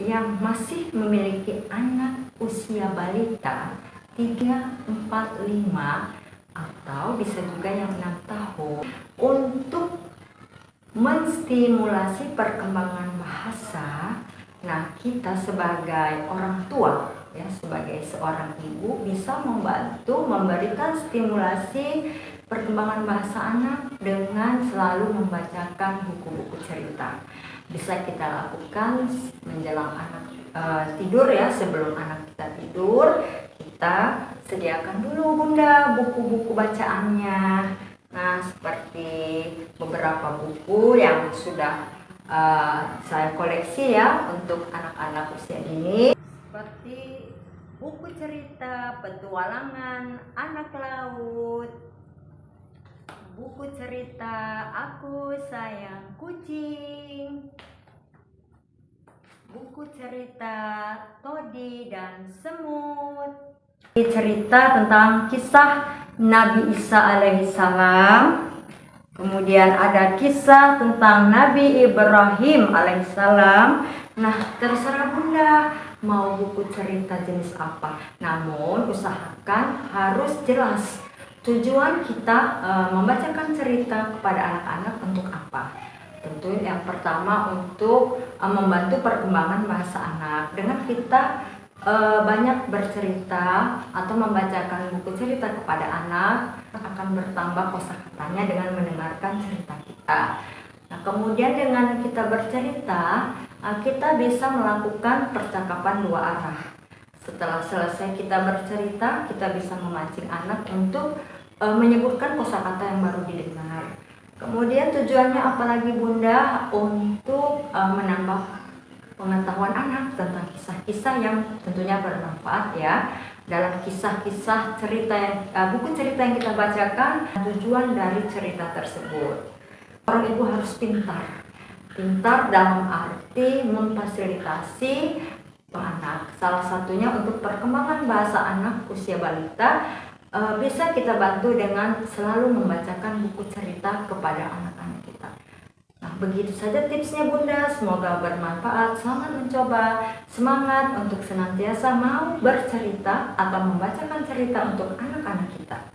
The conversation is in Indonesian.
yang masih memiliki anak usia balita 3, 4, 5 atau bisa juga yang 6 tahun untuk menstimulasi perkembangan bahasa. Nah, kita sebagai orang tua ya, sebagai seorang ibu bisa membantu memberikan stimulasi perkembangan bahasa anak dengan selalu membacakan buku-buku cerita. Bisa kita lakukan menjelang anak tidur ya, sebelum anak kita tidur, kita sediakan dulu Bunda buku-buku bacaannya. Nah, seperti beberapa buku yang sudah saya koleksi ya untuk anak-anak usia dini, seperti buku cerita petualangan anak laut, buku cerita Aku Sayang Kucing, buku cerita Todi dan Semut, cerita tentang kisah Nabi Isa alaihissalam. Kemudian ada kisah tentang Nabi Ibrahim alaihissalam. Nah, terserah Bunda mau buku cerita jenis apa. Namun usahakan harus jelas tujuan kita membacakan cerita kepada anak-anak untuk apa. Tentu yang pertama untuk membantu perkembangan bahasa anak. Dengan kita banyak bercerita atau membacakan buku cerita kepada anak, akan bertambah kosakatanya dengan mendengarkan cerita kita. Nah, kemudian dengan kita bercerita, kita bisa melakukan percakapan dua arah. Setelah selesai kita bercerita, kita bisa memancing anak untuk menyebutkan kosakata yang baru didengar. Kemudian tujuannya apalagi Bunda? Untuk menambah pengetahuan anak tentang kisah-kisah yang tentunya bermanfaat ya. Dalam kisah-kisah cerita buku cerita yang kita bacakan, tujuan dari cerita tersebut. Orang ibu harus pintar dalam arti memfasilitasi anak. Salah satunya untuk perkembangan bahasa anak usia balita, bisa kita bantu dengan selalu membacakan buku cerita kepada anak-anak kita. Nah, begitu saja tipsnya Bunda, semoga bermanfaat. Selamat mencoba, semangat untuk senantiasa mau bercerita atau membacakan cerita untuk anak-anak kita.